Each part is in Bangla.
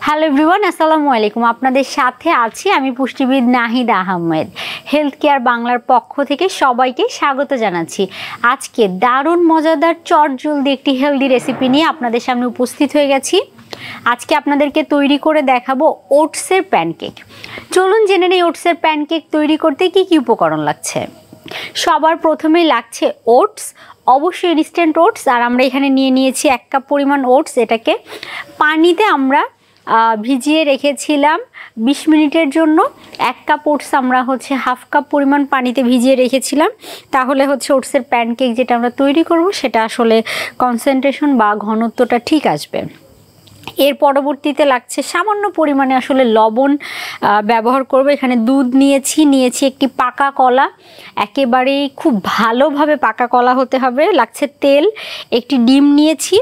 হ্যালো এভরিওয়ান, আসসালামু আলাইকুম। আপনাদের সাথে আছি আমি পুষ্টিবিদ নাহিদা আহমেদ। হেলথ কেয়ার বাংলার পক্ষ থেকে সবাইকে স্বাগত জানাচ্ছি। আজকে দারুণ মজাদার চটজলদি একটি হেলদি রেসিপি নিয়ে আপনাদের সামনে উপস্থিত হয়ে গেছি। আজকে আপনাদেরকে তৈরি করে দেখাবো ওটসের প্যানকেক। চলুন জেনে নেই ওটসের প্যানকেক তৈরি করতে কি কি উপকরণ লাগছে। সবার প্রথমেই লাগছে ওটস, অবশ্যই ইনস্ট্যান্ট ওটস। আর আমরা এখানে নিয়ে নিয়েছি 1 কাপ পরিমাণ ওটস। এটাকে পানিতে আমরা ভিজিয়ে রেখেছিলাম 20 মিনিটের জন্য। 1 কাপ ওটস আমরা হাফ কাপ পরিমাণ পানিতে ভিজিয়ে রেখেছিলাম। তাহলে ওটসের প্যানকেক যেটা আমরা তৈরি করব সেটা আসলে কনসেন্ট্রেশন বা ঘনত্বটা ঠিক আসবে। এর পরবর্তীতে লাগছে সামান্য পরিমাণে আসলে লবণ ব্যবহার করব। এখানে দুধ নিয়েছি একটি পাকা কলা, একেবারেই খুব ভালোভাবে পাকা কলা হতে হবে। লাগছে তেল, একটি ডিম নিয়েছি,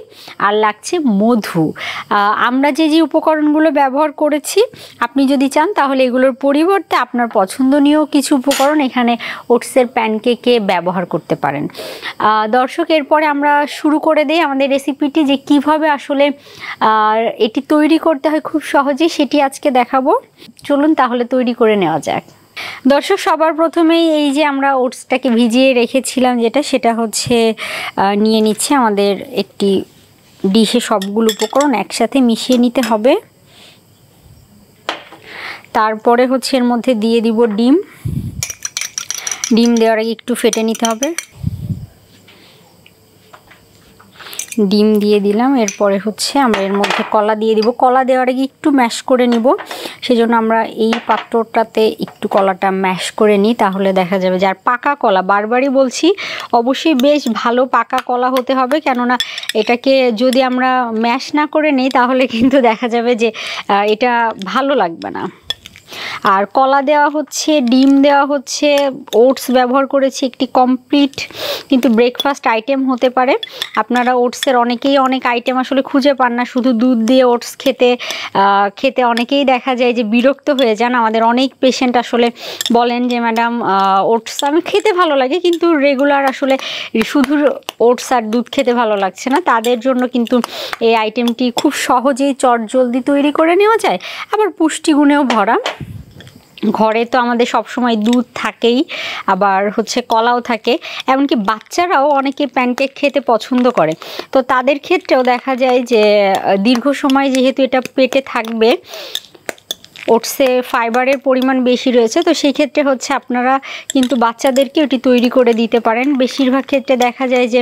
আর লাগছে মধু। আমরা যে উপকরণগুলো ব্যবহার করেছি, আপনি যদি চান তাহলে এগুলোর পরিবর্তে আপনার পছন্দনীয় কিছু উপকরণ এখানে ওটসের প্যানকেকে ব্যবহার করতে পারেন। দর্শক, এরপরে আমরা শুরু করে দিই আমাদের রেসিপিটি, যে কিভাবে আসলে এটি তৈরি করতে হয় খুব সহজেই, সেটি আজকে দেখাবো। চলুন তাহলে তৈরি করে নেওয়া যাক। দর্শক, সবার প্রথমেই এই যে আমরা ওটসটাকে ভিজিয়ে রেখেছিলাম সেটা নিয়ে নিচ্ছে আমাদের একটি ডিশে। সবগুলো উপকরণ একসাথে মিশিয়ে নিতে হবে। তারপরে এর মধ্যে দিয়ে দিব ডিম। ডিম দেওয়ার আগে একটু ফেটে নিতে হবে। ডিম দিয়ে দিলাম। এরপরে আমরা এর মধ্যে কলা দিয়ে দিব। কলা দেওয়ার আগে একটু ম্যাশ করে নিব, সেজন্য আমরা এই পাত্রটাতে একটু কলাটা ম্যাশ করে নিই। তাহলে দেখা যাবে যে, আর পাকা কলা, বারবারই বলছি, অবশ্যই বেশ ভালো পাকা কলা হতে হবে। কেননা এটাকে যদি আমরা ম্যাশ না করে নিই তাহলে কিন্তু দেখা যাবে যে এটা ভালো লাগবে না। আর কলা দেওয়া ডিম দেওয়া ওটস ব্যবহার করেছি, একটি কমপ্লিট কিন্তু ব্রেকফাস্ট আইটেম হতে পারে। আপনারা ওটসের অনেকেই অনেক আইটেম আসলে খুঁজে পান না। শুধু দুধ দিয়ে ওটস খেতে অনেকেই দেখা যায় যে বিরক্ত হয়ে যান। আমাদের অনেক পেশেন্ট আসলে বলেন যে, ম্যাডাম ওটস আমি খেতে ভালো লাগে, কিন্তু রেগুলার আসলে শুধু ওটস আর দুধ খেতে ভালো লাগছে না। তাদের জন্য কিন্তু এই আইটেমটি খুব সহজেই চটজলদি তৈরি করে নেওয়া যায়, আবার পুষ্টিগুণেও ভরা। ঘরে তো আমাদের সবসময় দুধ থাকেই, আবার কলাও থাকে। এমনকি বাচ্চারাও অনেকে প্যানকেক খেতে পছন্দ করে। তো তাদের ক্ষেত্রেও দেখা যায় যে দীর্ঘ সময় যেহেতু এটা পেটে থাকবে, ওটসে ফাইবারের পরিমাণ বেশি রয়েছে, তো সেই ক্ষেত্রে আপনারা কিন্তু বাচ্চাদেরকে ওটি তৈরি করে দিতে পারেন। বেশিরভাগ ক্ষেত্রে দেখা যায় যে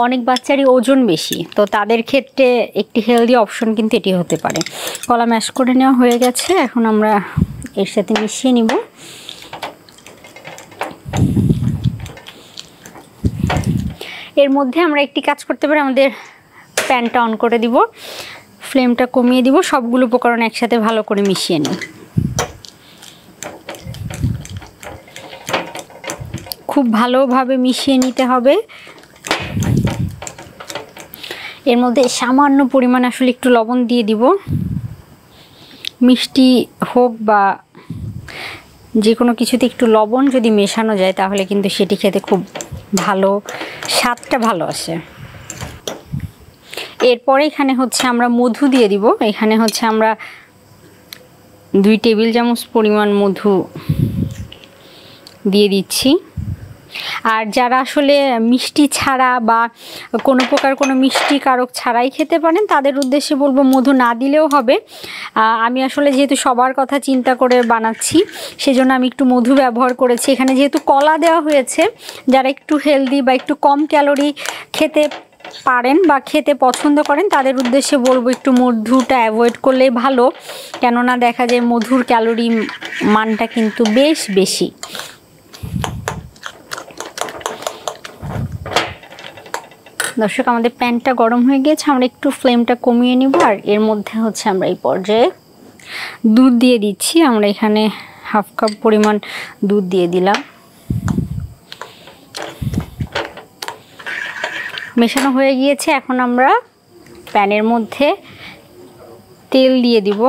অনেক বাচ্চারই ওজন বেশি, তো তাদের ক্ষেত্রে একটি হেলদি অপশন কিন্তু এটি হতে পারে। কলা ম্যাশ করে নেওয়া হয়ে গেছে, এখন আমরা এর সাথে মিশিয়ে নিব। এর মধ্যে আমরা একটি কাজ করতে পারি, আমাদের প্যানটা অন করে দিব, ফ্লেমটা কমিয়ে দিব, সবগুলো উপকরণ একসাথে ভালো করে মিশিয়ে নিই। খুব ভালোভাবে মিশিয়ে নিতে হবে। এর মধ্যে সামান্য পরিমাণ আসলে একটু লবণ দিয়ে দিব। মিষ্টি হোক বা যে কোনো কিছুতে একটু লবণ যদি মেশানো যায় তাহলে কিন্তু সেটি খেতে খুব ভালো, স্বাদটা ভালো আসে। এরপরে এখানে আমরা মধু দিয়ে দিব। এখানে আমরা 2 টেবিল চামচ পরিমাণ মধু দিয়ে দিচ্ছি। আর যারা আসলে মিষ্টি ছাড়া বা কোনো প্রকার কোনো মিষ্টি কারক ছাড়াই খেতে পারেন, তাদের উদ্দেশ্যে বলবো মধু না দিলেও হবে। আমি আসলে যেহেতু সবার কথা চিন্তা করে বানাচ্ছি, সেজন্য আমি একটু মধু ব্যবহার করেছি। এখানে যেহেতু কলা দেওয়া হয়েছে, যারা একটু হেলদি বা একটু কম ক্যালোরি খেতে পারেন বা খেতে পছন্দ করেন, তাদের উদ্দেশ্যে বলবো একটু মধুটা অ্যাভয়েড করলেই ভালো। কেননা দেখা যায় মধুর ক্যালোরি মানটা কিন্তু বেশ বেশি। দর্শক, আমাদের প্যানটা গরম হয়ে গিয়েছে, আমরা একটু ফ্লেমটা কমিয়ে নিব। আর এর মধ্যে আমরা এই পর্যায়ে দুধ দিয়ে দিচ্ছি। আমরা এখানে হাফ কাপ পরিমাণ দুধ দিয়ে দিলাম। মেশানো হয়ে গিয়েছে, এখন আমরা প্যানের মধ্যে তেল দিয়ে দিব।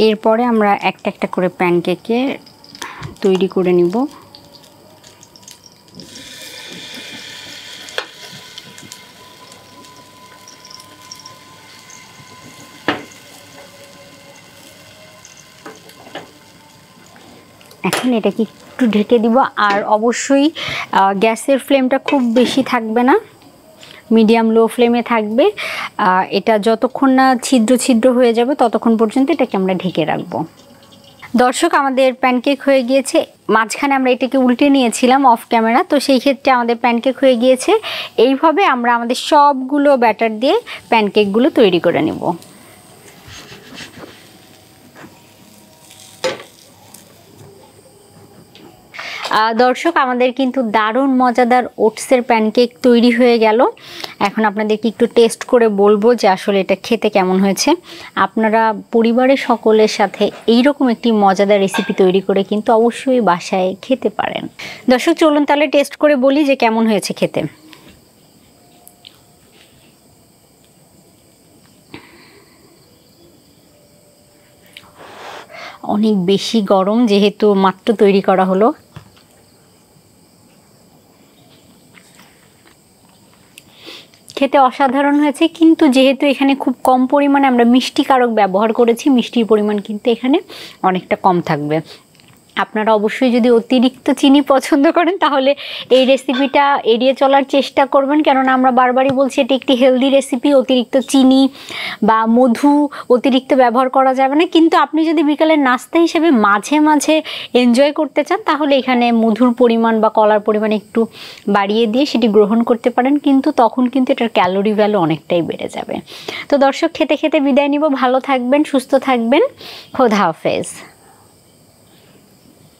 এরপরে আমরা একটা একটা করে প্যানকেকে তৈরি করে নিব। এখন এটাকে একটু ঢেকে দিব। আর অবশ্যই গ্যাসের ফ্লেমটা খুব বেশি থাকবে না, মিডিয়াম লো ফ্লেমে থাকবে। এটা যতক্ষণ না ছিদ্র ছিদ্র হয়ে যাবে ততক্ষণ পর্যন্ত এটাকে আমরা ঢেকে রাখবো। দর্শক, আমাদের প্যানকেক হয়ে গিয়েছে। মাঝখানে আমরা এটাকে উল্টে নিয়েছিলাম অফ ক্যামেরা, তো সেই ক্ষেত্রে আমাদের প্যানকেক হয়ে গিয়েছে। এইভাবে আমরা আমাদের সবগুলো ব্যাটার দিয়ে প্যানকেকগুলো তৈরি করে নেব। দর্শক, আমাদের কিন্তু দারুণ মজাদার ওটসের প্যানকেক তৈরি হয়ে গেল। এখন আপনাদেরকে একটু টেস্ট করে বলবো যে আসলে এটা খেতে কেমন হয়েছে। আপনারা পরিবারের সকলের সাথে এইরকম একটি মজাদার রেসিপি তৈরি করে কিন্তু অবশ্যই বাসায় খেতে পারেন। দর্শক, চলুন তাহলে টেস্ট করে বলি যে কেমন হয়েছে খেতে। অনেক বেশি গরম, যেহেতু মাত্র তৈরি করা হলো। খেতে অসাধারণ হয়েছে, কিন্তু যেহেতু এখানে খুব কম পরিমাণে আমরা মিষ্টি কারক ব্যবহার করেছি, মিষ্টির পরিমাণ কিন্তু এখানে অনেকটা কম থাকবে। আপনারা অবশ্যই যদি অতিরিক্ত চিনি পছন্দ করেন তাহলে এই রেসিপিটা এড়িয়ে চলার চেষ্টা করবেন, কেননা আমরা বারবারই বলছি এটি একটি হেলদি রেসিপি। অতিরিক্ত চিনি বা মধু অতিরিক্ত ব্যবহার করা যাবে না। কিন্তু আপনি যদি বিকালের নাস্তা হিসেবে মাঝে মাঝে এনজয় করতে চান তাহলে এখানে মধুর পরিমাণ বা কলার পরিমাণ একটু বাড়িয়ে দিয়ে সেটি গ্রহণ করতে পারেন, কিন্তু তখন কিন্তু এটার ক্যালোরি ভ্যালু অনেকটাই বেড়ে যাবে। তো দর্শক, খেতে খেতে বিদায় নিব। ভালো থাকবেন, সুস্থ থাকবেন। খোদা হাফেজ।